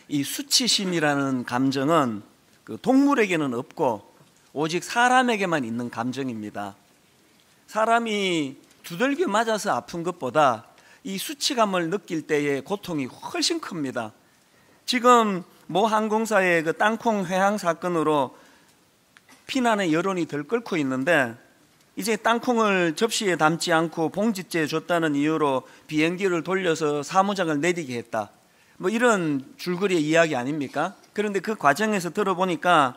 이 수치심이라는 감정은 그 동물에게는 없고 오직 사람에게만 있는 감정입니다. 사람이 두들겨 맞아서 아픈 것보다 이 수치감을 느낄 때의 고통이 훨씬 큽니다. 지금 모 항공사의 그 땅콩 회항 사건으로 피난의 여론이 들끓고 있는데, 이제 땅콩을 접시에 담지 않고 봉지째에 줬다는 이유로 비행기를 돌려서 사무장을 내리게 했다, 뭐 이런 줄거리의 이야기 아닙니까? 그런데 그 과정에서 들어보니까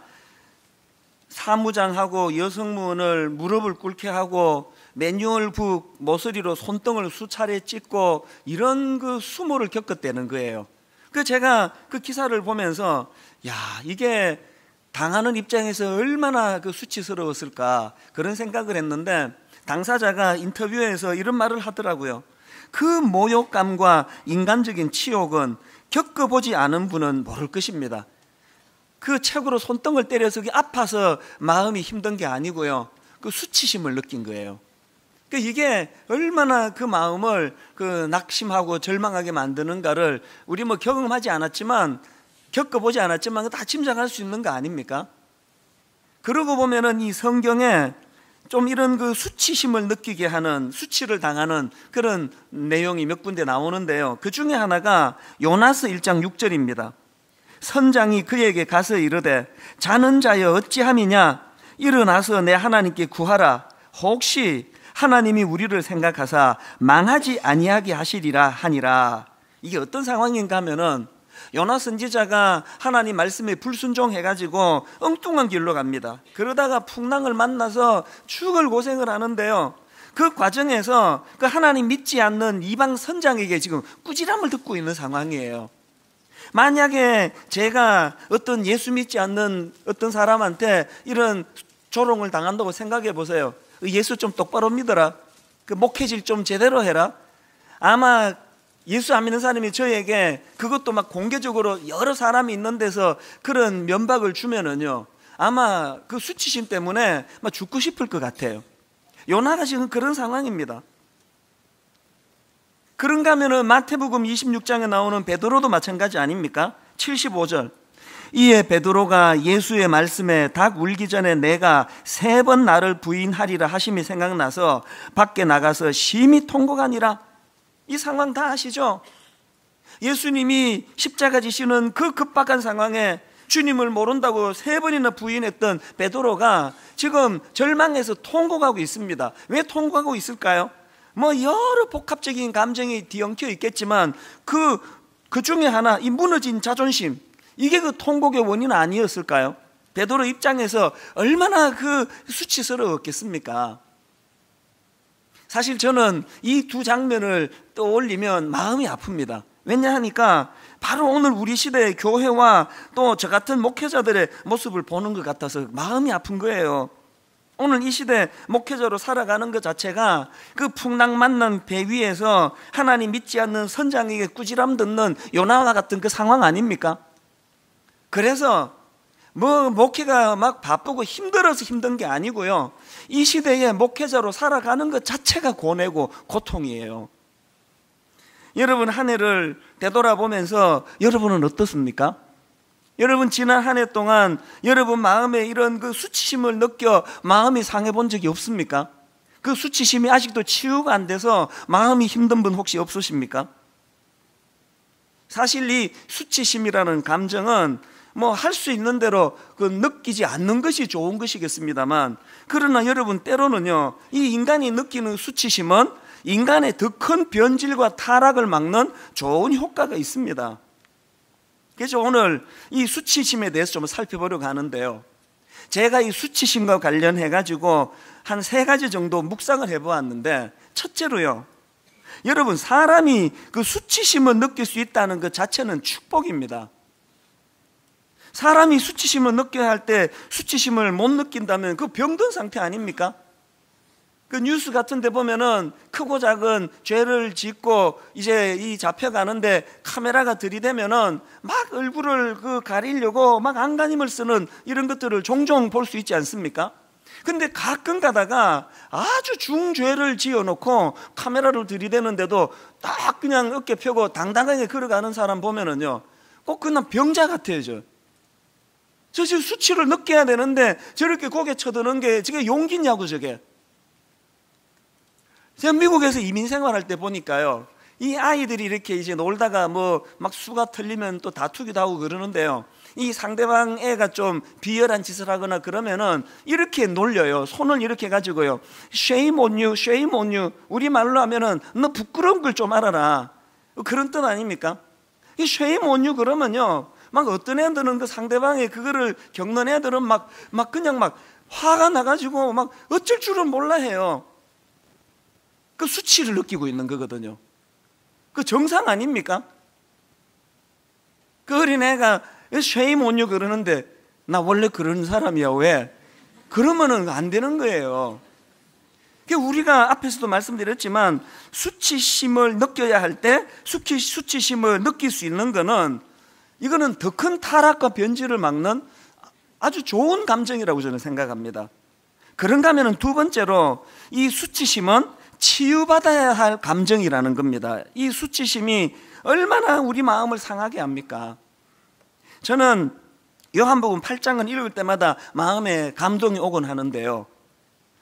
사무장하고 여성문을 무릎을 꿇게 하고 매뉴얼북 모서리로 손등을 수차례 찍고 이런 그 수모를 겪었다는 거예요. 그 제가 그 기사를 보면서 야, 이게 당하는 입장에서 얼마나 그 수치스러웠을까 그런 생각을 했는데, 당사자가 인터뷰에서 이런 말을 하더라고요. 그 모욕감과 인간적인 치욕은 겪어보지 않은 분은 모를 것입니다. 그 책으로 손등을 때려서 아파서 마음이 힘든 게 아니고요, 그 수치심을 느낀 거예요. 이게 얼마나 그 마음을 그 낙심하고 절망하게 만드는가를 우리 뭐 경험하지 않았지만, 겪어보지 않았지만 다 짐작할 수 있는 거 아닙니까? 그러고 보면은 이 성경에 좀 이런 그 수치심을 느끼게 하는, 수치를 당하는 그런 내용이 몇 군데 나오는데요, 그 중에 하나가 요나서 1장 6절입니다. 선장이 그에게 가서 이르되 자는 자여 어찌함이냐, 일어나서 내 하나님께 구하라. 혹시 하나님이 우리를 생각하사 망하지 아니하게 하시리라 하니라. 이게 어떤 상황인가 하면은 요나 선지자가 하나님 말씀에 불순종해가지고 엉뚱한 길로 갑니다. 그러다가 풍랑을 만나서 죽을 고생을 하는데요, 그 과정에서 그 하나님 믿지 않는 이방 선장에게 지금 꾸지람을 듣고 있는 상황이에요. 만약에 제가 어떤 예수 믿지 않는 어떤 사람한테 이런 조롱을 당한다고 생각해 보세요. 예수 좀 똑바로 믿어라, 그 목회질 좀 제대로 해라. 아마 예수 안 믿는 사람이 저에게 그것도 막 공개적으로 여러 사람이 있는 데서 그런 면박을 주면은요, 아마 그 수치심 때문에 막 죽고 싶을 것 같아요. 요나가 지금 그런 상황입니다. 그런가 하면은 마태복음 26장에 나오는 베드로도 마찬가지 아닙니까? 75절. 이에 베드로가 예수의 말씀에 닭 울기 전에 내가 3번 나를 부인하리라 하심이 생각나서 밖에 나가서 심히 통곡하니라. 이 상황 다 아시죠? 예수님이 십자가 지시는 그 급박한 상황에 주님을 모른다고 3번이나 부인했던 베드로가 지금 절망해서 통곡하고 있습니다. 왜 통곡하고 있을까요? 뭐 여러 복합적인 감정이 뒤엉켜 있겠지만 그 중에 하나, 이 무너진 자존심, 이게 그 통곡의 원인 아니었을까요? 베드로 입장에서 얼마나 그 수치스러웠겠습니까? 사실 저는 이 두 장면을 떠올리면 마음이 아픕니다. 왜냐하니까 바로 오늘 우리 시대의 교회와 또 저 같은 목회자들의 모습을 보는 것 같아서 마음이 아픈 거예요. 오늘 이 시대 목회자로 살아가는 것 자체가 그 풍랑 만난 배 위에서 하나님 믿지 않는 선장에게 꾸지람 듣는 요나와 같은 그 상황 아닙니까? 그래서 뭐 목회가 막 바쁘고 힘들어서 힘든 게 아니고요, 이 시대의 목회자로 살아가는 것 자체가 고뇌고 고통이에요. 여러분, 한 해를 되돌아보면서 여러분은 어떻습니까? 여러분, 지난 한 해 동안 여러분 마음에 이런 그 수치심을 느껴 마음이 상해 본 적이 없습니까? 그 수치심이 아직도 치유가 안 돼서 마음이 힘든 분 혹시 없으십니까? 사실 이 수치심이라는 감정은 뭐 할 수 있는 대로 그 느끼지 않는 것이 좋은 것이겠습니다만, 그러나 여러분, 때로는요, 이 인간이 느끼는 수치심은 인간의 더 큰 변질과 타락을 막는 좋은 효과가 있습니다. 그래서 오늘 이 수치심에 대해서 좀 살펴보려고 하는데요, 제가 이 수치심과 관련해 가지고 한 3가지 정도 묵상을 해보았는데, 첫째로요, 여러분, 사람이 그 수치심을 느낄 수 있다는 것 자체는 축복입니다. 사람이 수치심을 느껴야 할 때 수치심을 못 느낀다면 그 병든 상태 아닙니까? 그 뉴스 같은 데 보면은 크고 작은 죄를 짓고 이제 이 잡혀가는데 카메라가 들이대면은 막 얼굴을 그 가리려고 막 안간힘을 쓰는 이런 것들을 종종 볼 수 있지 않습니까? 근데 가끔 가다가 아주 중죄를 지어놓고 카메라를 들이대는데도 딱 그냥 어깨 펴고 당당하게 걸어가는 사람 보면은요, 꼭 그냥 병자 같아요. 저 지금 수치를 느껴야 되는데 저렇게 고개 쳐드는 게 저게 용기냐고. 저게 제가 미국에서 이민 생활할 때 보니까요, 이 아이들이 이렇게 이제 놀다가 뭐 막 수가 틀리면 또 다투기도 하고 그러는데요, 이 상대방 애가 좀 비열한 짓을 하거나 그러면은 이렇게 놀려요. 손을 이렇게 가지고요, shame on you, shame on you. 우리 말로 하면은 너 부끄러운 걸 좀 알아라, 그런 뜻 아닙니까? 이 shame on you 그러면요, 막 어떤 애들은 그 상대방의 그거를 겪는 애들은 막 그냥 막 화가 나가지고 막 어쩔 줄은 몰라 해요. 그 수치를 느끼고 있는 거거든요. 그 정상 아닙니까? 그 어린애가 shame on you 그러는데 나 원래 그런 사람이야, 왜? 그러면은 안 되는 거예요. 우리가 앞에서도 말씀드렸지만 수치심을 느껴야 할 때 수치심을 느낄 수 있는 거는, 이거는 더 큰 타락과 변질을 막는 아주 좋은 감정이라고 저는 생각합니다. 그런가 하면 두 번째로, 이 수치심은 치유받아야 할 감정이라는 겁니다. 이 수치심이 얼마나 우리 마음을 상하게 합니까? 저는 요한복음 8장은 읽을 때마다 마음에 감동이 오곤 하는데요,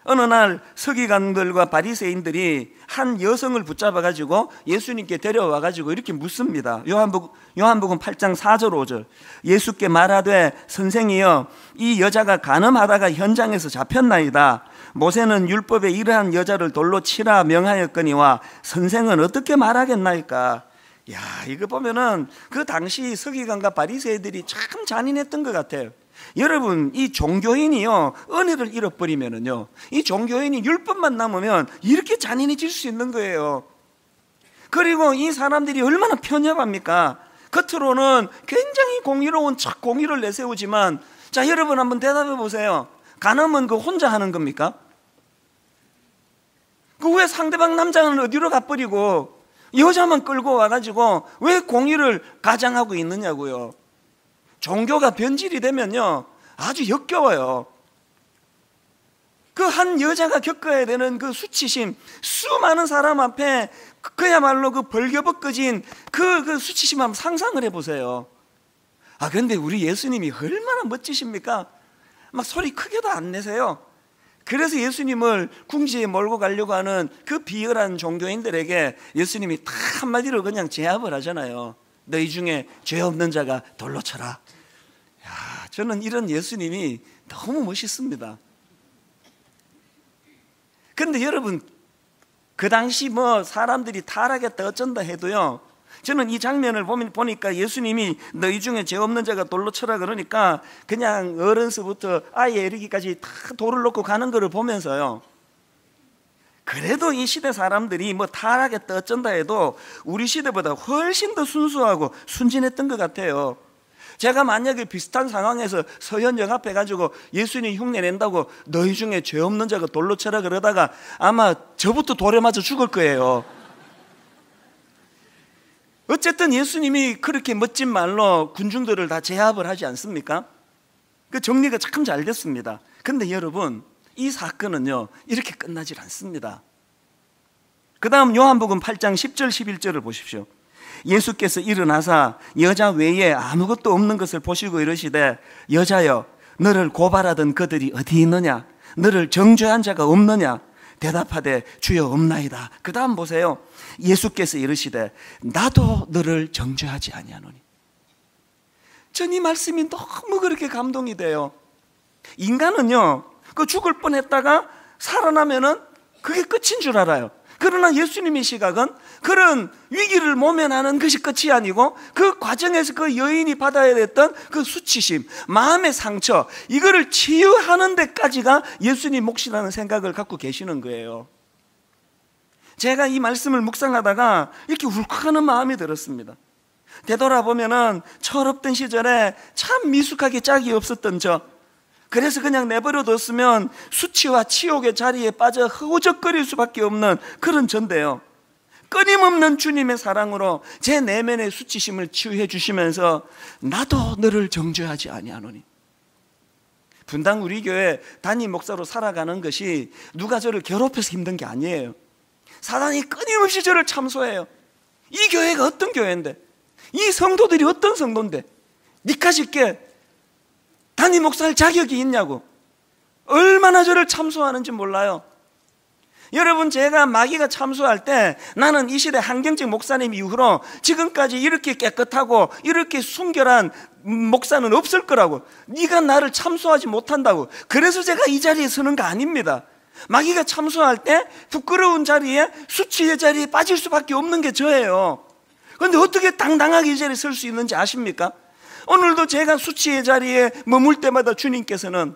어느 날 서기관들과 바리새인들이 한 여성을 붙잡아 가지고 예수님께 데려와 가지고 이렇게 묻습니다. 요한복음 8장 4절 5절. 예수께 말하되 선생이여, 이 여자가 간음하다가 현장에서 잡혔나이다. 모세는 율법에 이러한 여자를 돌로 치라 명하였거니와 선생은 어떻게 말하겠나이까? 야, 이거 보면은 그 당시 서기관과 바리새인들이 참 잔인했던 것 같아요. 여러분, 이 종교인이요, 은혜를 잃어버리면은요, 이 종교인이 율법만 남으면 이렇게 잔인해질 수 있는 거예요. 그리고 이 사람들이 얼마나 편협합니까? 겉으로는 굉장히 공의로운 척 공의를 내세우지만, 자, 여러분 한번 대답해 보세요. 간음은 그 혼자 하는 겁니까? 그 왜 상대방 남자는 어디로 가버리고 여자만 끌고 와가지고 왜 공의를 가장하고 있느냐고요. 종교가 변질이 되면요, 아주 역겨워요. 그 한 여자가 겪어야 되는 그 수치심, 수많은 사람 앞에 그야말로 그 벌겨벗겨진 그 수치심 한번 상상을 해보세요. 아, 근데 우리 예수님이 얼마나 멋지십니까? 막 소리 크게도 안 내세요. 그래서 예수님을 궁지에 몰고 가려고 하는 그 비열한 종교인들에게 예수님이 딱 한마디로 그냥 제압을 하잖아요. 너희 중에 죄 없는 자가 돌로 쳐라. 야, 저는 이런 예수님이 너무 멋있습니다. 근데 여러분, 그 당시 뭐 사람들이 타락했다 어쩐다 해도요, 저는 이 장면을 보니까 예수님이 너희 중에 죄 없는 자가 돌로 쳐라 그러니까 그냥 어른서부터 아이에 이르기까지 다 돌을 놓고 가는 것을 보면서요, 그래도 이 시대 사람들이 뭐 타락했다 어쩐다 해도 우리 시대보다 훨씬 더 순수하고 순진했던 것 같아요. 제가 만약에 비슷한 상황에서 서현 영합해가지고 예수님 흉내 낸다고 너희 중에 죄 없는 자가 돌로 쳐라 그러다가 아마 저부터 돌에 맞아 죽을 거예요. 어쨌든 예수님이 그렇게 멋진 말로 군중들을 다 제압을 하지 않습니까? 그 정리가 참 잘 됐습니다. 근데 여러분, 이 사건은요, 이렇게 끝나질 않습니다. 그 다음 요한복음 8장 10절 11절을 보십시오. 예수께서 일어나사 여자 외에 아무것도 없는 것을 보시고 이르시되 여자여, 너를 고발하던 그들이 어디 있느냐? 너를 정죄한 자가 없느냐? 대답하되 주여 없나이다. 그 다음 보세요. 예수께서 이르시되 나도 너를 정죄하지 아니하노니. 전 이 말씀이 너무 그렇게 감동이 돼요. 인간은요, 그 죽을 뻔했다가 살아나면은 그게 끝인 줄 알아요. 그러나 예수님의 시각은 그런 위기를 모면하는 것이 끝이 아니고 그 과정에서 그 여인이 받아야 됐던 그 수치심, 마음의 상처, 이거를 치유하는 데까지가 예수님 몫이라는 생각을 갖고 계시는 거예요. 제가 이 말씀을 묵상하다가 이렇게 울컥하는 마음이 들었습니다. 되돌아보면은 철없던 시절에 참 미숙하게 짝이 없었던 그래서 그냥 내버려 뒀으면 수치와 치욕의 자리에 빠져 허우적거릴 수밖에 없는 그런 전데요, 끊임없는 주님의 사랑으로 제 내면의 수치심을 치유해 주시면서 나도 너를 정죄하지 아니하노니. 분당 우리 교회 담임 목사로 살아가는 것이 누가 저를 괴롭혀서 힘든 게 아니에요. 사단이 끊임없이 저를 참소해요. 이 교회가 어떤 교회인데, 이 성도들이 어떤 성도인데 니까짓게 담임 목사할 자격이 있냐고. 얼마나 저를 참소하는지 몰라요. 여러분, 제가 마귀가 참소할 때 나는 이 시대 한경직 목사님 이후로 지금까지 이렇게 깨끗하고 이렇게 순결한 목사는 없을 거라고, 네가 나를 참소하지 못한다고, 그래서 제가 이 자리에 서는 거 아닙니다. 마귀가 참소할 때 부끄러운 자리에, 수치의 자리에 빠질 수밖에 없는 게 저예요. 그런데 어떻게 당당하게 이 자리에 설 수 있는지 아십니까? 오늘도 제가 수치의 자리에 머물 때마다 주님께서는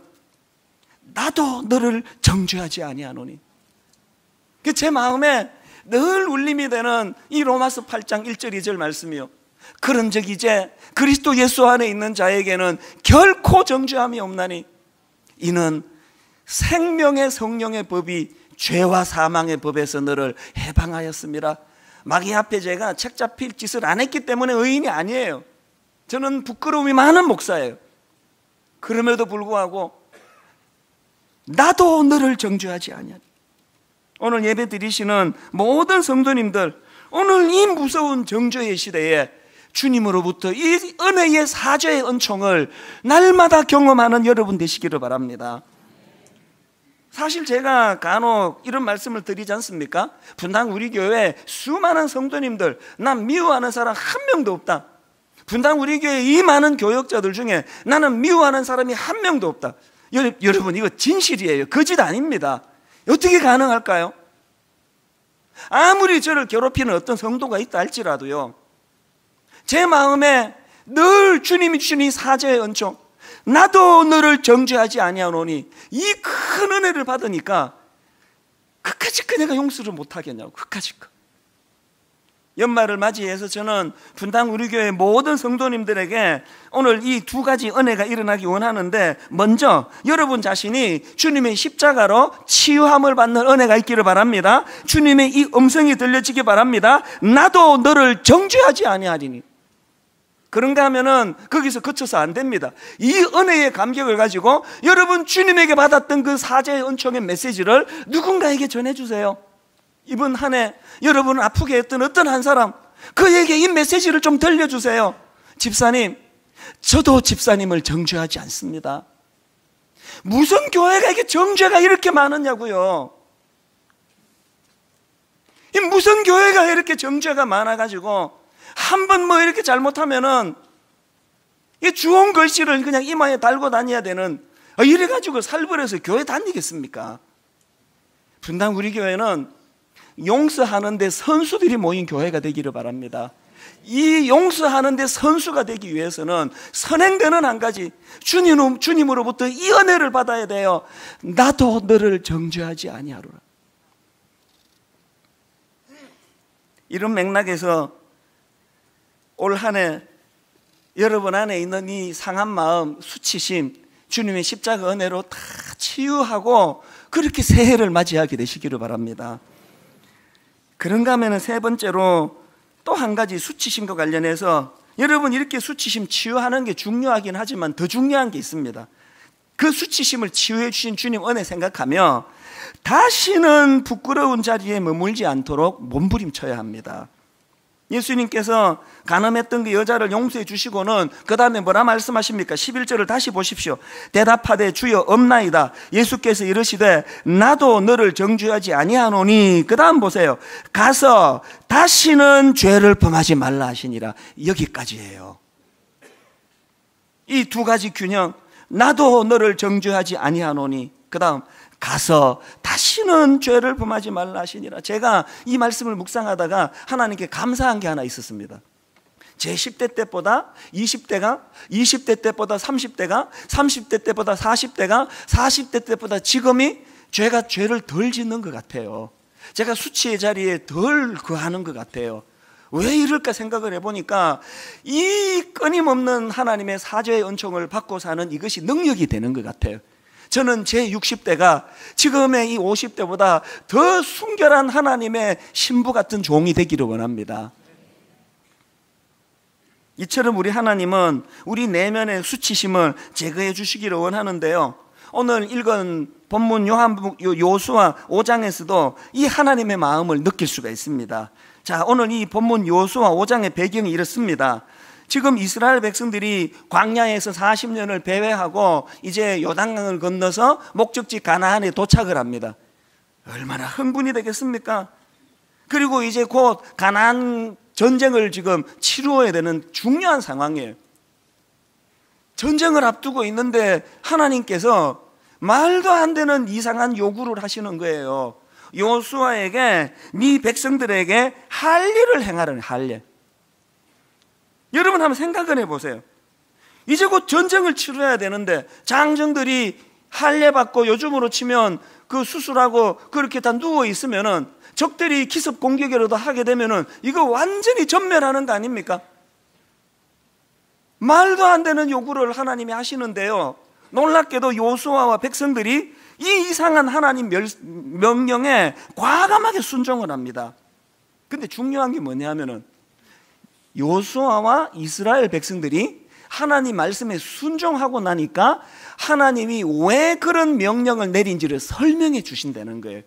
나도 너를 정죄하지 아니하노니, 제 마음에 늘 울림이 되는 이 로마서 8장 1절 2절 말씀이요, 그런즉 이제 그리스도 예수 안에 있는 자에게는 결코 정죄함이 없나니 이는 생명의 성령의 법이 죄와 사망의 법에서 너를 해방하였습니다. 마귀 앞에 제가 책 잡힐 짓을 안 했기 때문에 의인이 아니에요. 저는 부끄러움이 많은 목사예요. 그럼에도 불구하고 나도 너를 정죄하지 아니하니. 오늘 예배 드리시는 모든 성도님들, 오늘 이 무서운 정죄의 시대에 주님으로부터 이 은혜의 사죄의 은총을 날마다 경험하는 여러분 되시기를 바랍니다. 사실 제가 간혹 이런 말씀을 드리지 않습니까? 분당 우리 교회 수많은 성도님들, 난 미워하는 사람 한 명도 없다. 분당 우리 교회 이 많은 교역자들 중에 나는 미워하는 사람이 한 명도 없다. 여러분, 이거 진실이에요. 거짓 아닙니다. 어떻게 가능할까요? 아무리 저를 괴롭히는 어떤 성도가 있다 할지라도요, 제 마음에 늘 주님이 주신 이 사죄의 은총, 나도 너를 정죄하지 아니하노니, 이 큰 은혜를 받으니까 그까짓 내가 용서를 못하겠냐고. 그까짓. 연말을 맞이해서 저는 분당 우리 교회 모든 성도님들에게 오늘 이 두 가지 은혜가 일어나기 원하는데, 먼저 여러분 자신이 주님의 십자가로 치유함을 받는 은혜가 있기를 바랍니다. 주님의 이 음성이 들려지기 바랍니다. 나도 너를 정죄하지 아니하리니. 그런가 하면은 거기서 그쳐서 안 됩니다. 이 은혜의 감격을 가지고 여러분 주님에게 받았던 그 사죄의 은총의 메시지를 누군가에게 전해주세요. 이번 한 해 여러분을 아프게 했던 어떤 한 사람, 그에게 이 메시지를 좀 들려주세요. 집사님, 저도 집사님을 정죄하지 않습니다. 무슨 교회가 이게 정죄가 이렇게 많았냐고요. 이 무슨 교회가 이렇게 정죄가 많아가지고 한 번 뭐 이렇게 잘못하면은 이 주홍 글씨를 그냥 이마에 달고 다녀야 되는, 이래가지고 살벌해서 교회 다니겠습니까? 분당 우리 교회는 용서하는데 선수들이 모인 교회가 되기를 바랍니다. 이 용서하는데 선수가 되기 위해서는 선행되는 한 가지, 주님으로부터 이 은혜를 받아야 돼요. 나도 너를 정죄하지 아니하노라. 이런 맥락에서 올 한 해 여러분 안에 있는 이 상한 마음, 수치심, 주님의 십자가 은혜로 다 치유하고 그렇게 새해를 맞이하게 되시기를 바랍니다. 그런가 하면 세 번째로 또 한 가지 수치심과 관련해서, 여러분 이렇게 수치심 치유하는 게 중요하긴 하지만 더 중요한 게 있습니다. 그 수치심을 치유해 주신 주님 은혜 생각하며 다시는 부끄러운 자리에 머물지 않도록 몸부림쳐야 합니다. 예수님께서 간음했던 그 여자를 용서해 주시고는 그 다음에 뭐라 말씀하십니까? 11절을 다시 보십시오. 대답하되 주여 없나이다. 예수께서 이르시되 나도 너를 정죄하지 아니하노니, 그 다음 보세요. 가서 다시는 죄를 범하지 말라 하시니라. 여기까지예요. 이 두 가지 균형, 나도 너를 정죄하지 아니하노니, 그 다음 가서 다시는 죄를 범하지 말라 하시니라. 제가 이 말씀을 묵상하다가 하나님께 감사한 게 하나 있었습니다. 제 10대 때보다 20대가, 20대 때보다 30대가, 30대 때보다 40대가, 40대 때보다 지금이 죄가 죄를 덜 짓는 것 같아요. 제가 수치의 자리에 덜 거하는 것 같아요. 왜 이럴까 생각을 해보니까 이 끊임없는 하나님의 사죄의 은총을 받고 사는 이것이 능력이 되는 것 같아요. 저는 제 60대가 지금의 이 50대보다 더 순결한 하나님의 신부 같은 종이 되기를 원합니다. 이처럼 우리 하나님은 우리 내면의 수치심을 제거해 주시기를 원하는데요, 오늘 읽은 본문 요수와 5장에서도 이 하나님의 마음을 느낄 수가 있습니다. 자, 오늘 이 본문 여호수아 5장의 배경이 이렇습니다. 지금 이스라엘 백성들이 광야에서 40년을 배회하고 이제 요단강을 건너서 목적지 가나안에 도착을 합니다. 얼마나 흥분이 되겠습니까? 그리고 이제 곧 가나안 전쟁을 지금 치루어야 되는 중요한 상황이에요. 전쟁을 앞두고 있는데 하나님께서 말도 안 되는 이상한 요구를 하시는 거예요. 여호수아에게 네 백성들에게 할례를 행하라는 할례. 여러분 한번 생각을 해보세요. 이제 곧 전쟁을 치러야 되는데 장정들이 할례 받고 요즘으로 치면 그 수술하고 그렇게 다 누워 있으면은 적들이 기습 공격이라도 하게 되면은 이거 완전히 전멸하는 거 아닙니까? 말도 안 되는 요구를 하나님이 하시는데요, 놀랍게도 여호수아와 백성들이 이 이상한 하나님 명령에 과감하게 순종을 합니다. 근데 중요한 게 뭐냐면은 여호수아와 이스라엘 백성들이 하나님 말씀에 순종하고 나니까 하나님이 왜 그런 명령을 내린지를 설명해 주신다는 거예요.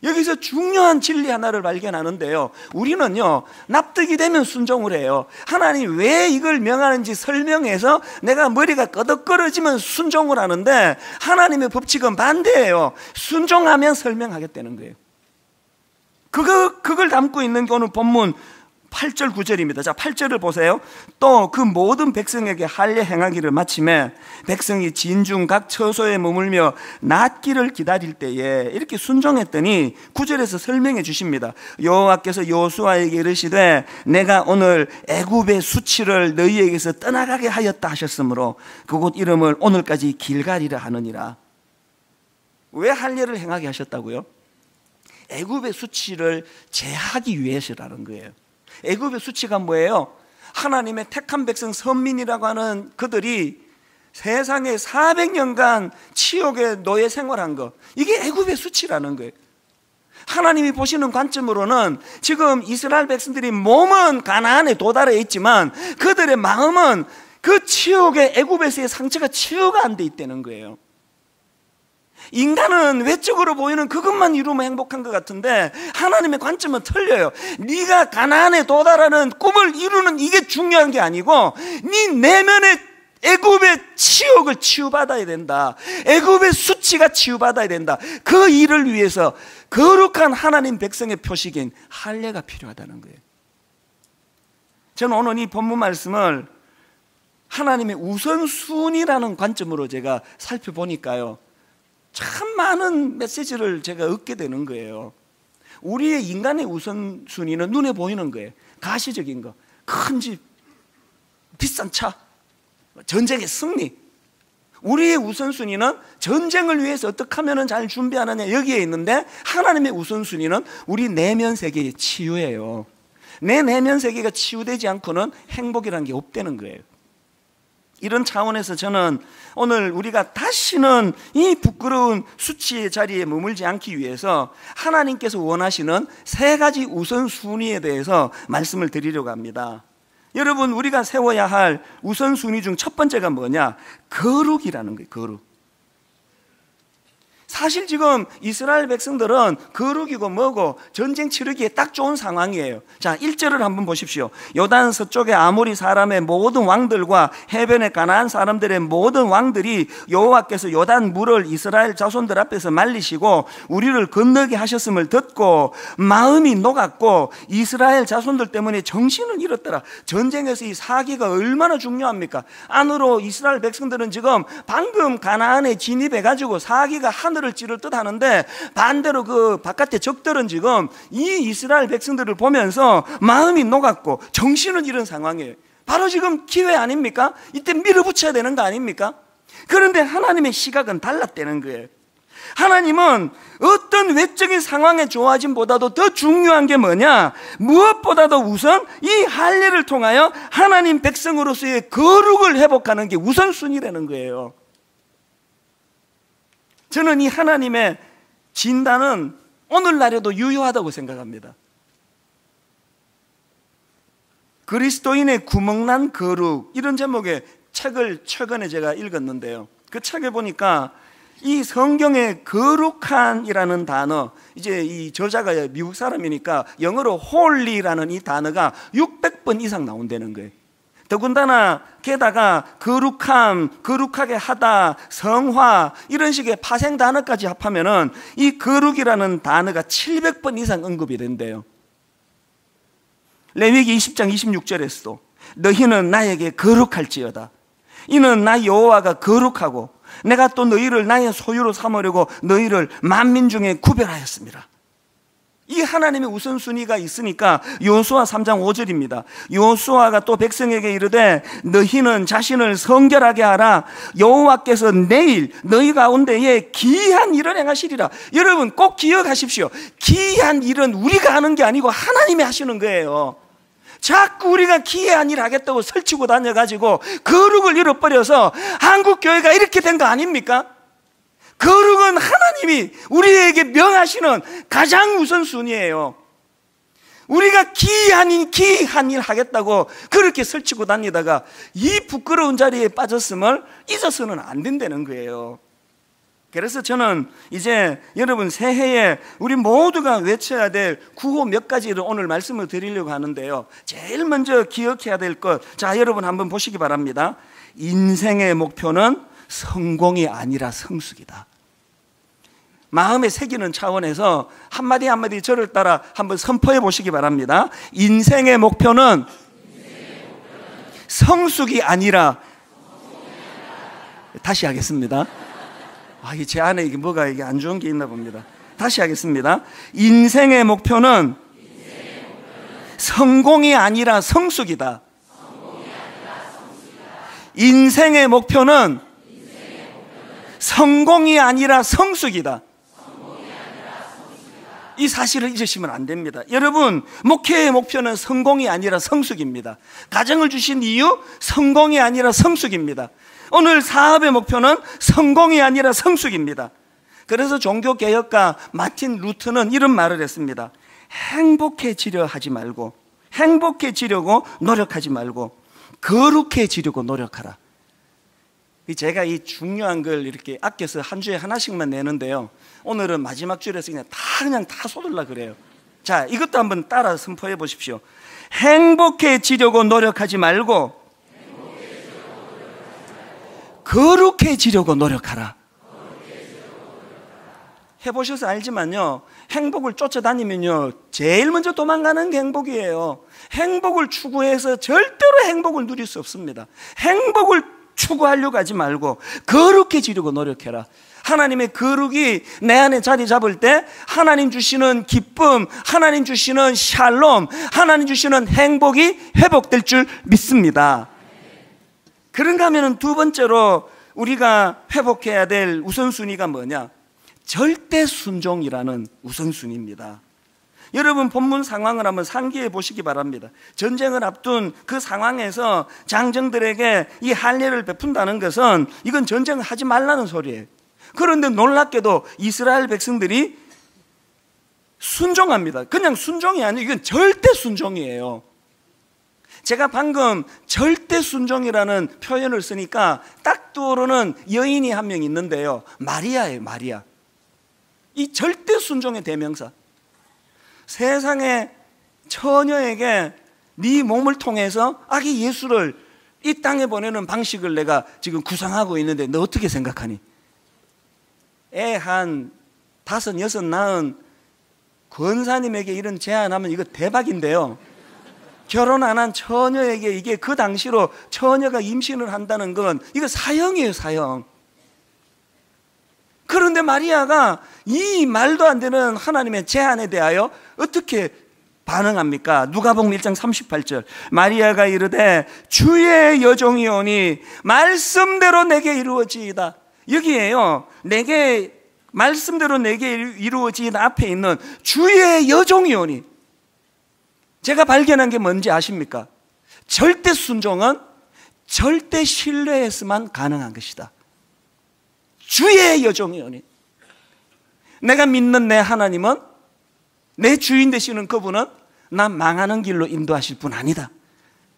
여기서 중요한 진리 하나를 발견하는데요, 우리는요 납득이 되면 순종을 해요. 하나님 왜 이걸 명하는지 설명해서 내가 머리가 끄덕거려지면 순종을 하는데 하나님의 법칙은 반대예요. 순종하면 설명하겠다는 거예요. 그걸 담고 있는 게 오늘 본문 8절 9절입니다. 자, 8절을 보세요. 또 그 모든 백성에게 할례 행하기를 마침에 백성이 진중 각 처소에 머물며 낫기를 기다릴 때에 이렇게 순종했더니 9절에서 설명해 주십니다. 여호와께서 여호수아에게 이르시되 내가 오늘 애굽의 수치를 너희에게서 떠나가게 하였다 하셨으므로 그곳 이름을 오늘까지 길갈이라 하느니라. 왜 할례를 행하게 하셨다고요? 애굽의 수치를 제하기 위해서라는 거예요. 애굽의 수치가 뭐예요? 하나님의 택한 백성 선민이라고 하는 그들이 세상에 400년간 치욕의 노예 생활한 거, 이게 애굽의 수치라는 거예요. 하나님이 보시는 관점으로는 지금 이스라엘 백성들이 몸은 가나안에 도달해 있지만 그들의 마음은 그 치욕의 애굽에서의 상처가 치유가 안 돼 있다는 거예요. 인간은 외적으로 보이는 그것만 이루면 행복한 것 같은데 하나님의 관점은 틀려요. 네가 가나안에 도달하는 꿈을 이루는 이게 중요한 게 아니고 네 내면의 애굽의 치욕을 치유받아야 된다. 애굽의 수치가 치유받아야 된다. 그 일을 위해서 거룩한 하나님 백성의 표식인 할례가 필요하다는 거예요. 저는 오늘 이 본문 말씀을 하나님의 우선순위라는 관점으로 제가 살펴보니까요, 참 많은 메시지를 제가 얻게 되는 거예요. 우리의 인간의 우선순위는 눈에 보이는 거예요. 가시적인 거, 큰 집, 비싼 차, 전쟁의 승리. 우리의 우선순위는 전쟁을 위해서 어떻게 하면 잘 준비하느냐 여기에 있는데 하나님의 우선순위는 우리 내면 세계의 치유예요. 내 내면 세계가 치유되지 않고는 행복이라는 게 없다는 거예요. 이런 차원에서 저는 오늘 우리가 다시는 이 부끄러운 수치의 자리에 머물지 않기 위해서 하나님께서 원하시는 3가지 우선순위에 대해서 말씀을 드리려고 합니다. 여러분, 우리가 세워야 할 우선순위 중 첫 번째가 뭐냐? 거룩이라는 거예요. 거룩. 사실 지금 이스라엘 백성들은 거룩이고 뭐고 전쟁 치르기에 딱 좋은 상황이에요. 자, 1절을 한번 보십시오. 요단 서쪽의 아모리 사람의 모든 왕들과 해변의 가나안 사람들의 모든 왕들이 여호와께서 요단 물을 이스라엘 자손들 앞에서 말리시고 우리를 건너게 하셨음을 듣고 마음이 녹았고 이스라엘 자손들 때문에 정신을 잃었더라. 전쟁에서 이 사기가 얼마나 중요합니까? 안으로 이스라엘 백성들은 지금 방금 가나안에 진입해가지고 사기가 하늘을 찌를 듯 하는데 반대로 그 바깥에 적들은 지금 이 이스라엘 백성들을 보면서 마음이 녹았고 정신을 잃은 상황이에요. 바로 지금 기회 아닙니까? 이때 밀어붙여야 되는 거 아닙니까? 그런데 하나님의 시각은 달랐다는 거예요. 하나님은 어떤 외적인 상황의 좋아짐보다도 더 중요한 게 뭐냐? 무엇보다도 우선 이 할례를 통하여 하나님 백성으로서의 거룩을 회복하는 게 우선순위라는 거예요. 저는 이 하나님의 진단은 오늘날에도 유효하다고 생각합니다. 그리스도인의 구멍난 거룩, 이런 제목의 책을 최근에 제가 읽었는데요, 그 책에 보니까 이 성경의 거룩한이라는 단어, 이제 이 저자가 미국 사람이니까 영어로 holy라는 이 단어가 600번 이상 나온다는 거예요. 더군다나 게다가 거룩함, 거룩하게 하다, 성화 이런 식의 파생 단어까지 합하면은 이 거룩이라는 단어가 700번 이상 언급이 된대요. 레위기 20장 26절에서도 너희는 나에게 거룩할지어다. 이는 나 여호와가 거룩하고 내가 또 너희를 나의 소유로 삼으려고 너희를 만민 중에 구별하였습니다. 이 하나님의 우선순위가 있으니까 여호수아 3장 5절입니다. 여호수아가 또 백성에게 이르되 너희는 자신을 성결하게 하라. 여호와께서 내일 너희 가운데에 기이한 일을 행하시리라. 여러분 꼭 기억하십시오. 기이한 일은 우리가 하는 게 아니고 하나님이 하시는 거예요. 자꾸 우리가 기이한 일 하겠다고 설치고 다녀가지고 거룩을 잃어버려서 한국교회가 이렇게 된 거 아닙니까? 거룩은 하나님이 우리에게 명하시는 가장 우선순위예요. 우리가 기이한 일 하겠다고 그렇게 설치고 다니다가 이 부끄러운 자리에 빠졌음을 잊어서는 안 된다는 거예요. 그래서 저는 이제 여러분 새해에 우리 모두가 외쳐야 될 구호 몇 가지를 오늘 말씀을 드리려고 하는데요. 제일 먼저 기억해야 될 것, 자 여러분 한번 보시기 바랍니다. 인생의 목표는 성공이 아니라 성숙이다. 마음에 새기는 차원에서 한마디 한마디 저를 따라 한번 선포해 보시기 바랍니다. 인생의 목표는 성숙이 아니라, 다시 하겠습니다. 제 안에 이게 뭐가 이게 안 좋은 게 있나 봅니다. 다시 하겠습니다. 인생의 목표는 성공이 아니라 성숙이다. 인생의 목표는 성공이 아니라 성숙이다. 이 사실을 잊으시면 안 됩니다. 여러분, 목회의 목표는 성공이 아니라 성숙입니다. 가정을 주신 이유, 성공이 아니라 성숙입니다. 오늘 사업의 목표는 성공이 아니라 성숙입니다. 그래서 종교개혁가 마틴 루터는 이런 말을 했습니다. 행복해지려 하지 말고, 행복해지려고 노력하지 말고 거룩해지려고 노력하라. 제가 이 중요한 걸 이렇게 아껴서 한 주에 하나씩만 내는데요, 오늘은 마지막 줄에서 그냥 다 쏟으려고 그래요. 자, 이것도 한번 따라 선포해 보십시오. 행복해지려고 노력하지 말고 거룩해지려고 노력하라. 해보셔서 알지만요, 행복을 쫓아다니면요 제일 먼저 도망가는 게 행복이에요. 행복을 추구해서 절대로 행복을 누릴 수 없습니다. 행복을 추구하려고 하지 말고 거룩해지려고 노력해라. 하나님의 거룩이 내 안에 자리 잡을 때 하나님 주시는 기쁨, 하나님 주시는 샬롬, 하나님 주시는 행복이 회복될 줄 믿습니다. 그런가 하면 두 번째로 우리가 회복해야 될 우선순위가 뭐냐? 절대 순종이라는 우선순위입니다. 여러분 본문 상황을 한번 상기해 보시기 바랍니다. 전쟁을 앞둔 그 상황에서 장정들에게 이 할례를 베푼다는 것은 이건 전쟁을 하지 말라는 소리예요. 그런데 놀랍게도 이스라엘 백성들이 순종합니다. 그냥 순종이 아니고 이건 절대 순종이에요. 제가 방금 절대 순종이라는 표현을 쓰니까 딱 떠오르는 여인이 한 명 있는데요, 마리아예요. 마리아. 이 절대 순종의 대명사. 세상의 처녀에게 네 몸을 통해서 아기 예수를 이 땅에 보내는 방식을 내가 지금 구상하고 있는데 너 어떻게 생각하니? 애 한 5, 6 낳은 권사님에게 이런 제안하면 이거 대박인데요, 결혼 안 한 처녀에게 이게 그 당시로 처녀가 임신을 한다는 건 이거 사형이에요, 사형. 그런데 마리아가 이 말도 안 되는 하나님의 제안에 대하여 어떻게 반응합니까? 누가복음 1장 38절. 마리아가 이르되 주의 여종이오니 말씀대로 내게 이루어지이다. 여기에요, 내게 말씀대로 내게 이루어진 앞에 있는 주의 여종이오니, 제가 발견한 게 뭔지 아십니까? 절대 순종은 절대 신뢰에서만 가능한 것이다. 주의 여종이오니, 내가 믿는 내 하나님은, 내 주인 되시는 그분은 나 망하는 길로 인도하실 분 아니다.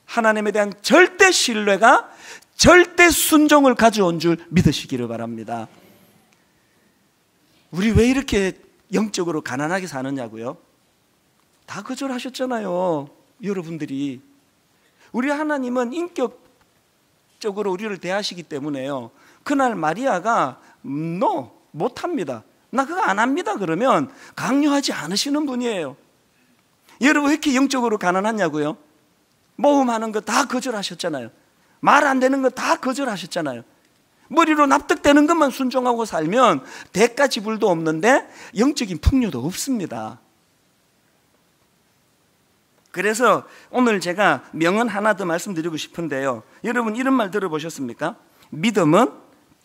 하나님에 대한 절대 신뢰가 절대 순종을 가져온 줄 믿으시기를 바랍니다. 우리 왜 이렇게 영적으로 가난하게 사느냐고요? 다 거절하셨잖아요, 여러분들이. 우리 하나님은 인격적으로 우리를 대하시기 때문에요. 그날 마리아가 no, 못합니다. 나 그거 안 합니다. 그러면 강요하지 않으시는 분이에요. 여러분 왜 이렇게 영적으로 가난하냐고요? 모험하는 거 다 거절하셨잖아요. 말 안 되는 거 다 거절하셨잖아요. 머리로 납득되는 것만 순종하고 살면 대가 지불도 없는데 영적인 풍요도 없습니다. 그래서 오늘 제가 명언 하나 더 말씀드리고 싶은데요, 여러분 이런 말 들어보셨습니까? 믿음은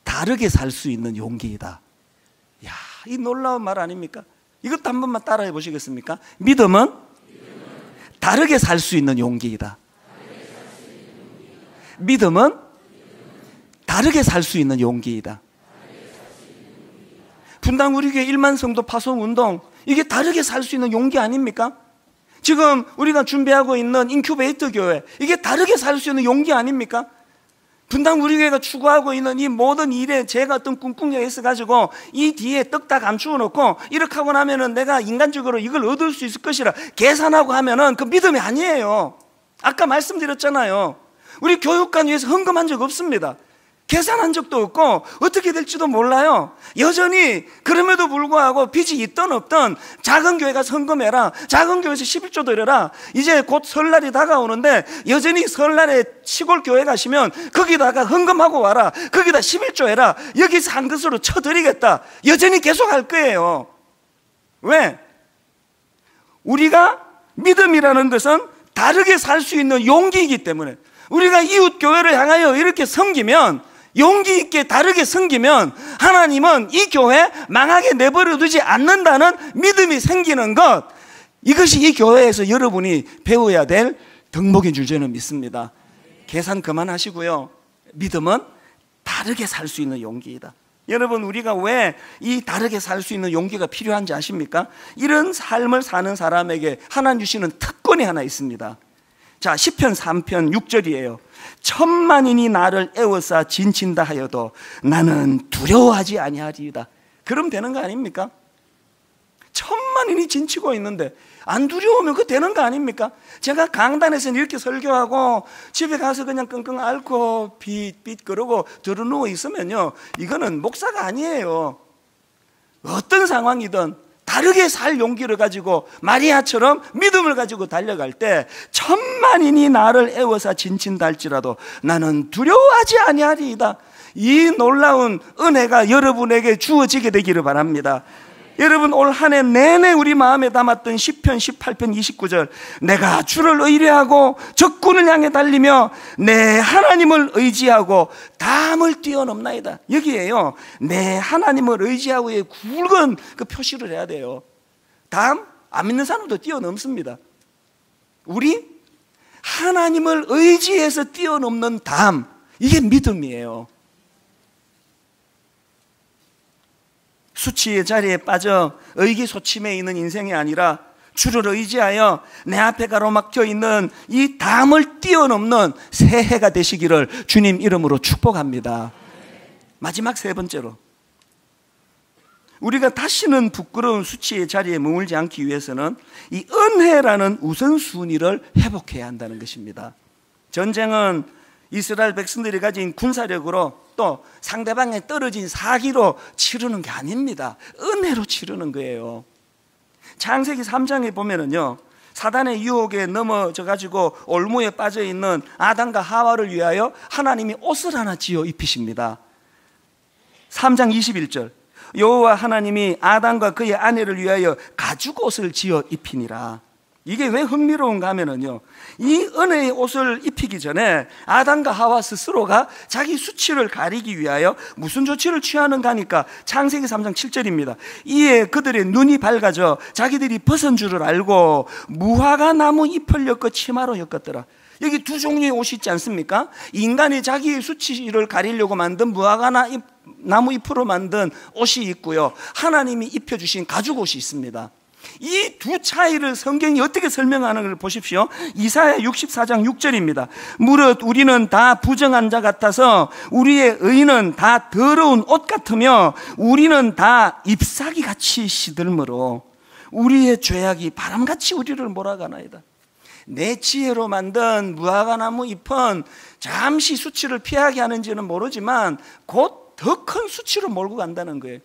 다르게 살 수 있는 용기이다. 이야, 이 놀라운 말 아닙니까? 이것도 한 번만 따라해 보시겠습니까? 믿음은 다르게 살 수 있는 용기이다. 믿음은 다르게 살 수 있는 용기이다. 분당 우리 교회 1만 성도 파송 운동, 이게 다르게 살 수 있는 용기 아닙니까? 지금 우리가 준비하고 있는 인큐베이터 교회, 이게 다르게 살 수 있는 용기 아닙니까? 분당 우리 교회가 추구하고 있는 이 모든 일에 제가 어떤 꿍꿍이가 있어가지고 이 뒤에 떡 다 감추어 놓고 이렇게 하고 나면은 내가 인간적으로 이걸 얻을 수 있을 것이라 계산하고 하면은 그 믿음이 아니에요. 아까 말씀드렸잖아요. 우리 교육관 위해서 헌금한 적 없습니다. 계산한 적도 없고 어떻게 될지도 몰라요. 여전히 그럼에도 불구하고 빚이 있든 없든 작은 교회 가서 헌금해라, 작은 교회에서 11조 드려라. 이제 곧 설날이 다가오는데 여전히 설날에 시골 교회 가시면 거기다가 헌금하고 와라, 거기다 11조 해라, 여기서 한 것으로 쳐드리겠다. 여전히 계속 할 거예요. 왜? 우리가 믿음이라는 것은 다르게 살 수 있는 용기이기 때문에, 우리가 이웃 교회를 향하여 이렇게 섬기면, 용기 있게 다르게 섬기면 하나님은 이 교회 망하게 내버려 두지 않는다는 믿음이 생기는 것, 이것이 이 교회에서 여러분이 배워야 될 덕목인 줄 저는 믿습니다. 계산 그만하시고요, 믿음은 다르게 살 수 있는 용기이다. 여러분 우리가 왜 이 다르게 살 수 있는 용기가 필요한지 아십니까? 이런 삶을 사는 사람에게 하나님 주시는 특권이 하나 있습니다. 자, 시편 3편 6절이에요. 천만인이 나를 에워싸 진친다 하여도 나는 두려워하지 아니하리이다. 그럼 되는 거 아닙니까? 천만인이 진치고 있는데 안 두려우면 그거 되는 거 아닙니까? 제가 강단에서 이렇게 설교하고 집에 가서 그냥 끙끙 앓고 빗빗 그러고 들어누워 있으면요, 이거는 목사가 아니에요. 어떤 상황이든 다르게 살 용기를 가지고 마리아처럼 믿음을 가지고 달려갈 때 천만인이 나를 애워서 진친다 할지라도 나는 두려워하지 아니하리이다. 이 놀라운 은혜가 여러분에게 주어지게 되기를 바랍니다. 여러분 올 한 해 내내 우리 마음에 담았던 시편 18편 29절, 내가 주를 의뢰하고 적군을 향해 달리며 내 하나님을 의지하고 담을 뛰어넘나이다. 여기에요, 내 하나님을 의지하고의 굵은 그 표시를 해야 돼요. 담, 안 믿는 사람도 뛰어넘습니다. 우리 하나님을 의지해서 뛰어넘는 담, 이게 믿음이에요. 수치의 자리에 빠져 의기소침해 있는 인생이 아니라 주를 의지하여 내 앞에 가로막혀 있는 이 담을 뛰어넘는 새해가 되시기를 주님 이름으로 축복합니다. 마지막 세 번째로, 우리가 다시는 부끄러운 수치의 자리에 머물지 않기 위해서는 이 은혜라는 우선순위를 회복해야 한다는 것입니다. 전쟁은 이스라엘 백성들이 가진 군사력으로 또 상대방에 떨어진 사기로 치르는 게 아닙니다. 은혜로 치르는 거예요. 창세기 3장에 보면은요, 사단의 유혹에 넘어져 가지고 올무에 빠져 있는 아담과 하와를 위하여 하나님이 옷을 하나 지어 입히십니다. 3장 21절, 여호와 하나님이 아담과 그의 아내를 위하여 가죽 옷을 지어 입히니라. 이게 왜 흥미로운가 하면은요, 이 은혜의 옷을 입히기 전에 아담과 하와 스스로가 자기 수치를 가리기 위하여 무슨 조치를 취하는가 하니까 창세기 3장 7절입니다. 이에 그들의 눈이 밝아져 자기들이 벗은 줄을 알고 무화과 나무 잎을 엮어 치마로 엮었더라. 여기 두 종류의 옷이 있지 않습니까? 인간이 자기의 수치를 가리려고 만든 무화과 나무 잎으로 만든 옷이 있고요, 하나님이 입혀주신 가죽 옷이 있습니다. 이 두 차이를 성경이 어떻게 설명하는 걸 보십시오. 이사야 64장 6절입니다. 무릇 우리는 다 부정한 자 같아서 우리의 의는 다 더러운 옷 같으며 우리는 다 잎사귀 같이 시들므로 우리의 죄악이 바람같이 우리를 몰아가나이다. 내 지혜로 만든 무화과나무 잎은 잠시 수치를 피하게 하는지는 모르지만 곧 더 큰 수치로 몰고 간다는 거예요.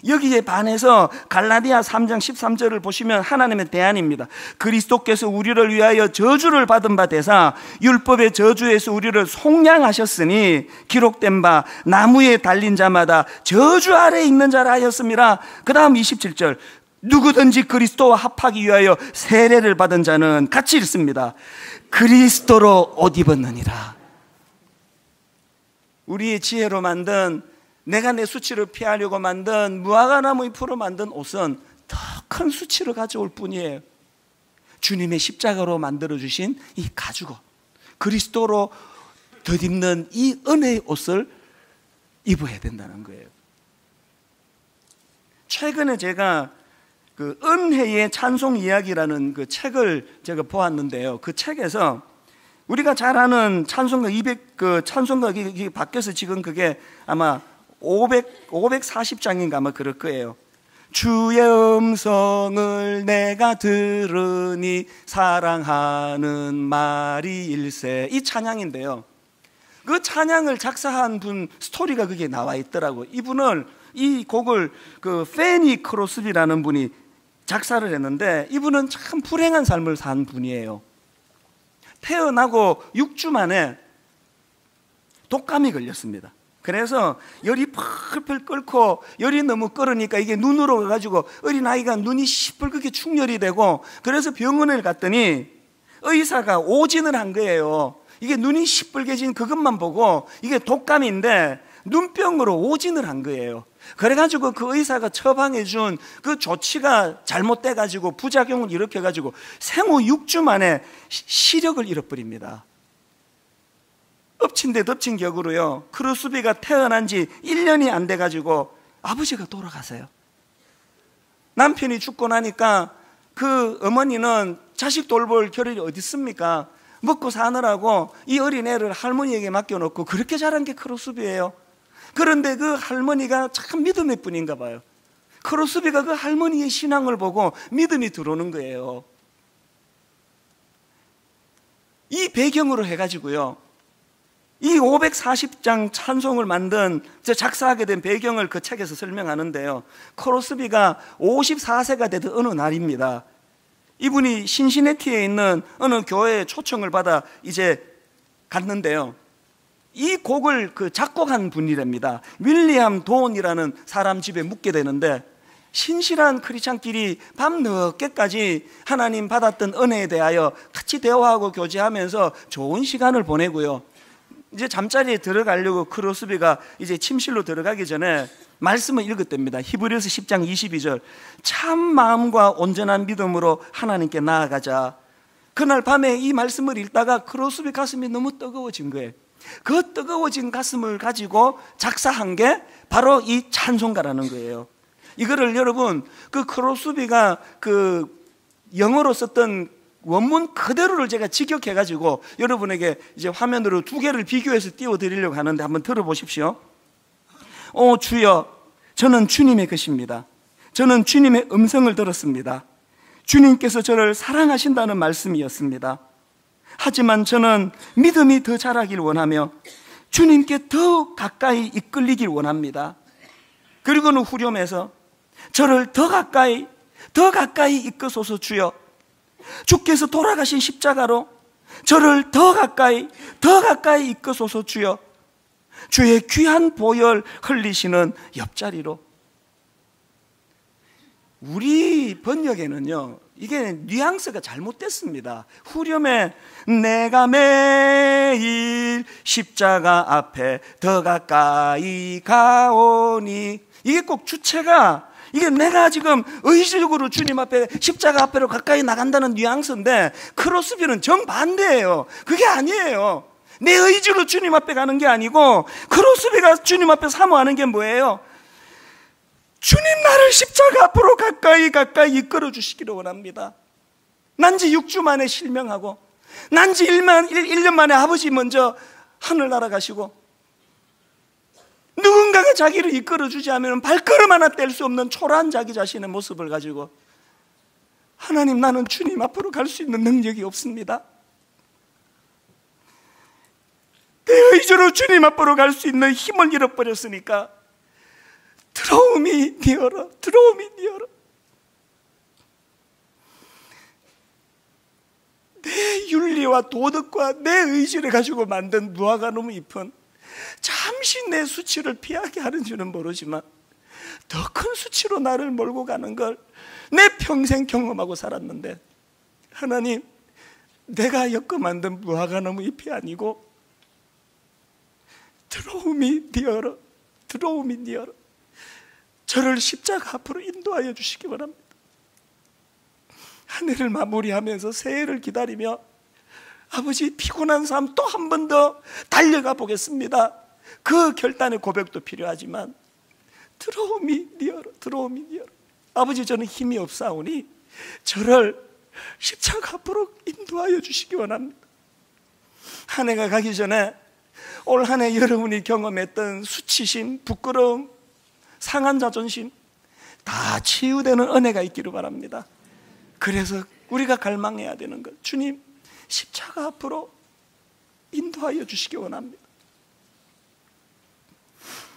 여기에 반해서 갈라디아 3장 13절을 보시면 하나님의 대안입니다. 그리스도께서 우리를 위하여 저주를 받은 바 되사 율법의 저주에서 우리를 속량하셨으니 기록된 바 나무에 달린 자마다 저주 아래에 있는 자라 하였습니다. 그 다음 27절, 누구든지 그리스도와 합하기 위하여 세례를 받은 자는 같이 읽습니다. 그리스도로 옷 입었느니라. 우리의 지혜로 만든, 내가 내 수치를 피하려고 만든 무화과나무 잎으로 만든 옷은 더 큰 수치를 가져올 뿐이에요. 주님의 십자가로 만들어주신 이 가죽옷, 그리스도로 덧입는 이 은혜의 옷을 입어야 된다는 거예요. 최근에 제가 그 은혜의 찬송 이야기라는 그 책을 제가 보았는데요. 그 책에서 우리가 잘 아는 찬송가 200, 그 찬송가가 바뀌어서 지금 그게 아마 540장인가 아마 그럴 거예요. 주의 음성을 내가 들으니 사랑하는 말이 일세, 이 찬양인데요. 그 찬양을 작사한 분 스토리가 그게 나와 있더라고요. 이분을, 이 곡을 그 페니 크로스비라는 분이 작사를 했는데, 이분은 참 불행한 삶을 산 분이에요. 태어나고 6주 만에 독감이 걸렸습니다. 그래서 열이 펄펄 끓고, 열이 너무 끓으니까 이게 눈으로 가가지고 어린아이가 눈이 시뻘겋게 충혈이 되고, 그래서 병원을 갔더니 의사가 오진을 한 거예요. 이게 눈이 시뻘개진 그것만 보고 이게 독감인데 눈병으로 오진을 한 거예요. 그래가지고 그 의사가 처방해 준 그 조치가 잘못돼가지고 부작용을 일으켜가지고 생후 6주 만에 시력을 잃어버립니다. 엎친 데 덮친 격으로요, 크루스비가 태어난 지 1년이 안 돼가지고 아버지가 돌아가세요. 남편이 죽고 나니까 그 어머니는 자식 돌볼 겨를이 어디 있습니까? 먹고 사느라고 이 어린애를 할머니에게 맡겨놓고 그렇게 자란 게 크루스비예요. 그런데 그 할머니가 참 믿음의 분인가 봐요. 크루스비가 그 할머니의 신앙을 보고 믿음이 들어오는 거예요. 이 배경으로 해가지고요, 이 540장 찬송을 만든, 작사하게 된 배경을 그 책에서 설명하는데요, 크루스비가 54세가 되던 어느 날입니다. 이분이 신시내티에 있는 어느 교회에 초청을 받아 이제 갔는데요, 이 곡을 그 작곡한 분이랍니다. 윌리엄 돈이라는 사람 집에 묵게 되는데, 신실한 크리스찬끼리 밤늦게까지 하나님 받았던 은혜에 대하여 같이 대화하고 교제하면서 좋은 시간을 보내고요, 이제 잠자리에 들어가려고 크루스비가 이제 침실로 들어가기 전에 말씀을 읽었답니다. 히브리서 10장 22절, 참 마음과 온전한 믿음으로 하나님께 나아가자. 그날 밤에 이 말씀을 읽다가 크루스비 가슴이 너무 뜨거워진 거예요. 그 뜨거워진 가슴을 가지고 작사한 게 바로 이 찬송가라는 거예요. 이거를 여러분, 그 크루스비가 그 영어로 썼던 원문 그대로를 제가 직역해가지고 여러분에게 이제 화면으로 두 개를 비교해서 띄워드리려고 하는데 한번 들어보십시오. 오 주여, 저는 주님의 것입니다. 저는 주님의 음성을 들었습니다. 주님께서 저를 사랑하신다는 말씀이었습니다. 하지만 저는 믿음이 더 자라길 원하며 주님께 더 가까이 이끌리길 원합니다. 그리고는 후렴에서 저를 더 가까이 이끄소서 주여, 주께서 돌아가신 십자가로 저를 더 가까이 이끄소서 주여, 주의 귀한 보혈 흘리시는 옆자리로. 우리 번역에는요, 이게 뉘앙스가 잘못됐습니다. 후렴에 내가 매일 십자가 앞에 더 가까이 가오니, 이게 꼭 주체가, 이게 내가 지금 의지적으로 주님 앞에 십자가 앞으로 가까이 나간다는 뉘앙스인데, 크로스비는 정반대예요. 그게 아니에요. 내 의지로 주님 앞에 가는 게 아니고, 크로스비가 주님 앞에 사모하는 게 뭐예요? 주님, 나를 십자가 앞으로 가까이 이끌어 주시기를 원합니다. 난지 6주 만에 실명하고, 난지 1년 만에 아버지 먼저 하늘 날아가시고, 누군가가 자기를 이끌어 주지 않으면 발걸음 하나 뗄 수 없는 초라한 자기 자신의 모습을 가지고, 하나님, 나는 주님 앞으로 갈 수 있는 능력이 없습니다. 내 의지로 주님 앞으로 갈 수 있는 힘을 잃어버렸으니까 들어옴이 니어라, 들어옴이 니어라. 내 윤리와 도덕과 내 의지를 가지고 만든 무화과 나무 잎은 잠시 내 수치를 피하게 하는 줄은 모르지만 더 큰 수치로 나를 몰고 가는 걸 내 평생 경험하고 살았는데, 하나님, 내가 엮어 만든 무화과 나무 잎이 아니고 들어옴이 니어라, 들어옴이 니어라. 저를 십자가 앞으로 인도하여 주시기 바랍니다. 한 해를 마무리하면서 새해를 기다리며, 아버지, 피곤한 삶 또 한 번 더 달려가 보겠습니다. 그 결단의 고백도 필요하지만 들어옴이 니어라, 들어옴이 니어라. 아버지, 저는 힘이 없사오니 저를 십자가 앞으로 인도하여 주시기 원합니다. 한 해가 가기 전에 올 한 해 여러분이 경험했던 수치심, 부끄러움, 상한 자존심 다 치유되는 은혜가 있기를 바랍니다. 그래서 우리가 갈망해야 되는 것, 주님, 십자가 앞으로 인도하여 주시기 원합니다.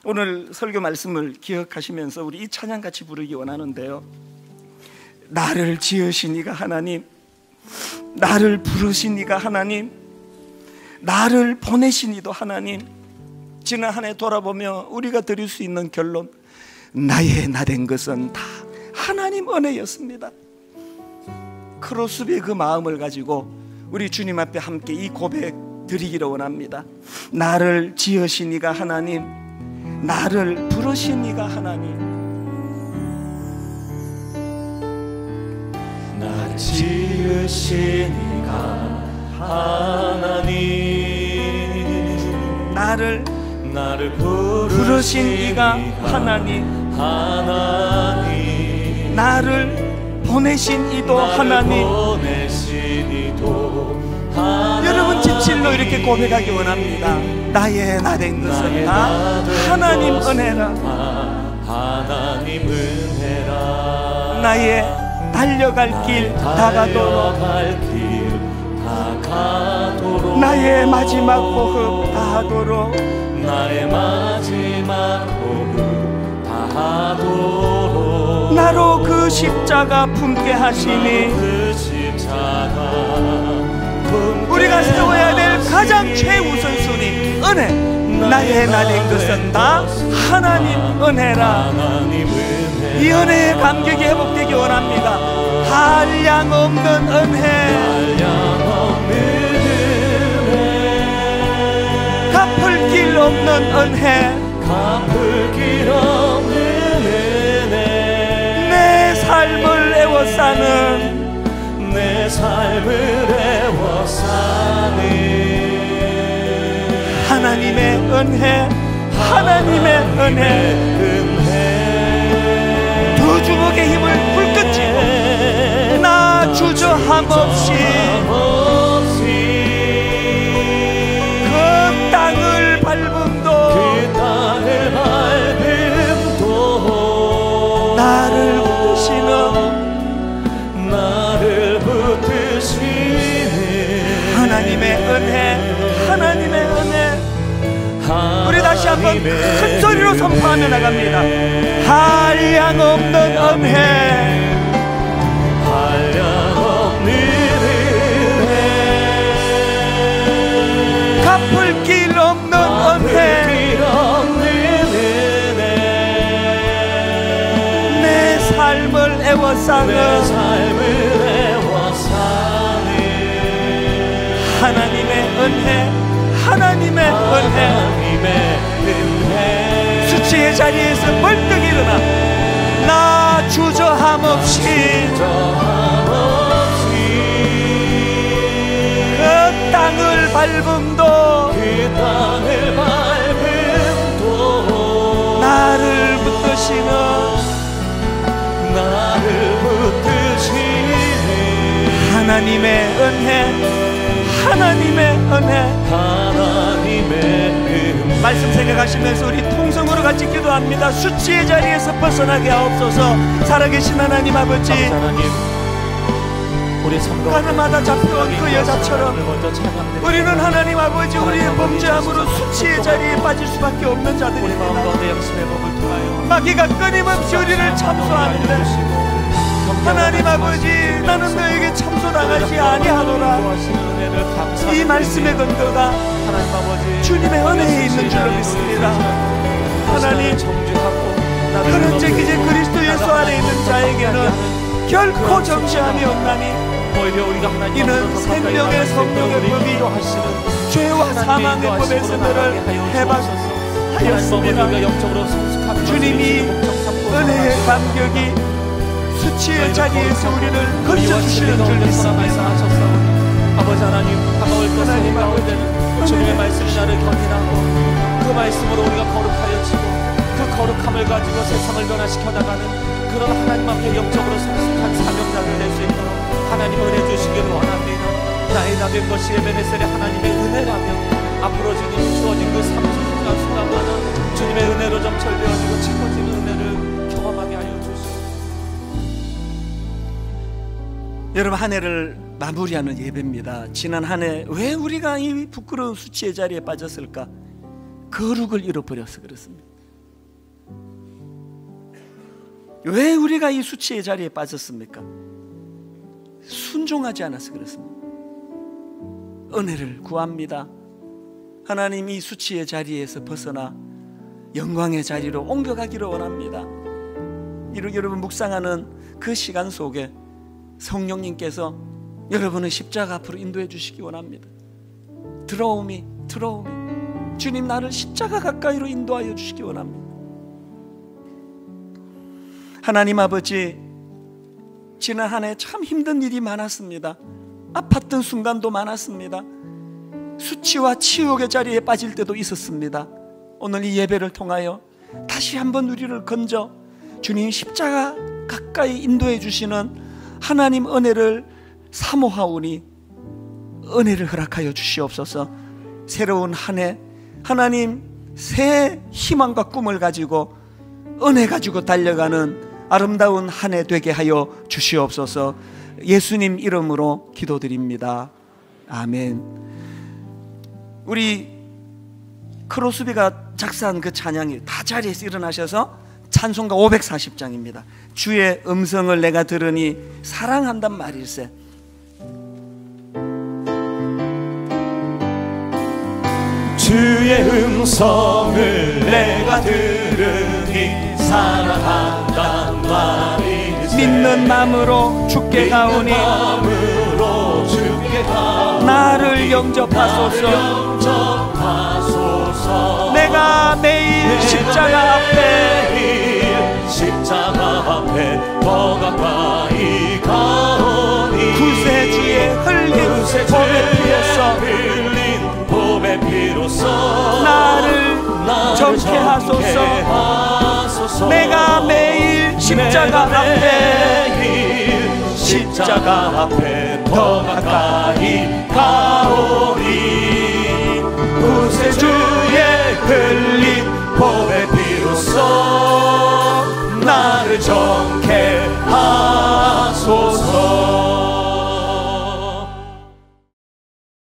오늘 설교 말씀을 기억하시면서 우리 이 찬양 같이 부르기 원하는데요. 나를 지으신 이가 하나님, 나를 부르신 이가 하나님, 나를 보내신 이도 하나님. 지난 한 해 돌아보며 우리가 드릴 수 있는 결론, 나의 나된 것은 다 하나님 은혜였습니다. 크로스비의 그 마음을 가지고 우리 주님 앞에 함께 이 고백 드리기를 원합니다. 나를 지으신 이가 하나님, 나를 부르신 이가 하나님. 나를 지으신 이가 하나님, 나를 부르신 이가 하나님, 나를 보내신 이도 하나님. 여러분 진실로 이렇게 고백하기 원합니다. 나의 나된 것은 다 하나님 은혜라. 하나님 은혜라. 나의 달려갈 길 다가도록, 나의 마지막 호흡 다하도록, 나의 마지막 호흡 다하도록, 나로 그 십자가 품게 하시니, 그 십자가 우리가 세워야 될 가장 최우선순위 은혜. 나의 나된 것은 다 하나님 은혜라. 이 은혜의 감격이 회복되기 원합니다. 한량 없는 은혜, 갚을 길 없는 은혜, 내 삶을 애워싸는, 내 삶을 애워싸는 하나님의 은혜, 하나님의 은혜. 두 주먹의 힘을 불끈쥐고 나 주저함 없이 그 땅을 밟음도, 나를 붙드시는 하나님의 은혜, 하나님의 은혜. 우리 다시 한번 큰 소리로 선포하며 나갑니다. 한량 없는 은혜, 한량 없는 은혜, 갚을 길 없는 은혜, 내 삶을 애워싸는 하나님의 은혜, 하나님의 은혜. 수치의 자리에서 벌떡 일어나 나 주저함 없이 그 땅을 밟음도, 나를 붙드시는 주님의 은혜, 하나님의 은혜, 말씀 생각하시면서 우리 통성으로 같이 기도합니다. 수치의 자리에서 벗어나게 하옵소서. 살아계신 하나님 아버지, 가늠하다 잡혀온 그 여자처럼 우리는 하나님 아버지 우리의 범죄함으로 수치의 자리에 빠질 수밖에 없는 자들입니다. 마귀가 끊임없이 우리를 참소하는데 하나님 아버지, 나는 너에게 참소당하지 아니하노라. 이 말씀의 근거가 주님의 은혜에 있는 줄로 믿습니다. 하나님, 그런 즉 이제 그리스도 예수 안에 있는 자에게는 결코 정죄함이 없나니 이는 생명의 성령의 법이 죄와 사망의 법에서 너를 해방하였습니다. 주님이 은혜의 감격이 수치의 자리에서 우리를 건져주시는 줄 믿습니다. 아버지 하나님, 다가올 것을 가운데는 주님의 말씀이 나를 견인하고 그 말씀으로 우리가 거룩하여 지고 그 거룩함을 가지고 세상을 변화시켜 나가는 그런 하나님 앞에 영적으로 성숙한 사명자를 낼 수 있도록 하나님 은혜 주시기를 원합니다. 나의 다 된 것이 에베네셀의 하나님의 은혜라며 앞으로 지금 주어진 그 순간순간마다 주님의 은혜로 점철되어지고 짚어지는 은혜를 경험하게 하여 주시옵소서. 여러분, 한 해를 마무리하는 예배입니다. 지난 한 해 왜 우리가 이 부끄러운 수치의 자리에 빠졌을까? 거룩을 잃어버려서 그렇습니다. 왜 우리가 이 수치의 자리에 빠졌습니까? 순종하지 않아서 그렇습니다. 은혜를 구합니다. 하나님, 이 수치의 자리에서 벗어나 영광의 자리로 옮겨가기를 원합니다. 여러분 묵상하는 그 시간 속에 성령님께서 여러분의 십자가 앞으로 인도해 주시기 원합니다. 들어오미 주님, 나를 십자가 가까이로 인도하여 주시기 원합니다. 하나님 아버지, 지난 한 해 참 힘든 일이 많았습니다. 아팠던 순간도 많았습니다. 수치와 치욕의 자리에 빠질 때도 있었습니다. 오늘 이 예배를 통하여 다시 한번 우리를 건져 주님 십자가 가까이 인도해 주시는 하나님 은혜를 사모하오니 은혜를 허락하여 주시옵소서. 새로운 한 해 하나님 새 희망과 꿈을 가지고 은혜 가지고 달려가는 아름다운 한 해 되게 하여 주시옵소서. 예수님 이름으로 기도드립니다. 아멘. 우리 크로스비가 작사한 그 찬양이 다 자리에서 일어나셔서 찬송가 540장입니다. 주의 음성을 내가 들으니 사랑한단 말일세. 주의 음성을 내가 들으니 사랑한단 말일세. 믿는 마음으로 주께 가오니 나를 영접하소서. 내가 매일 십자가 앞에 더 가까이 가오니 구세주의 흘린 봄의 피로써 나를 정케 하소서. 내가 매일 십자가 앞에 더 가까이 가오니 구세주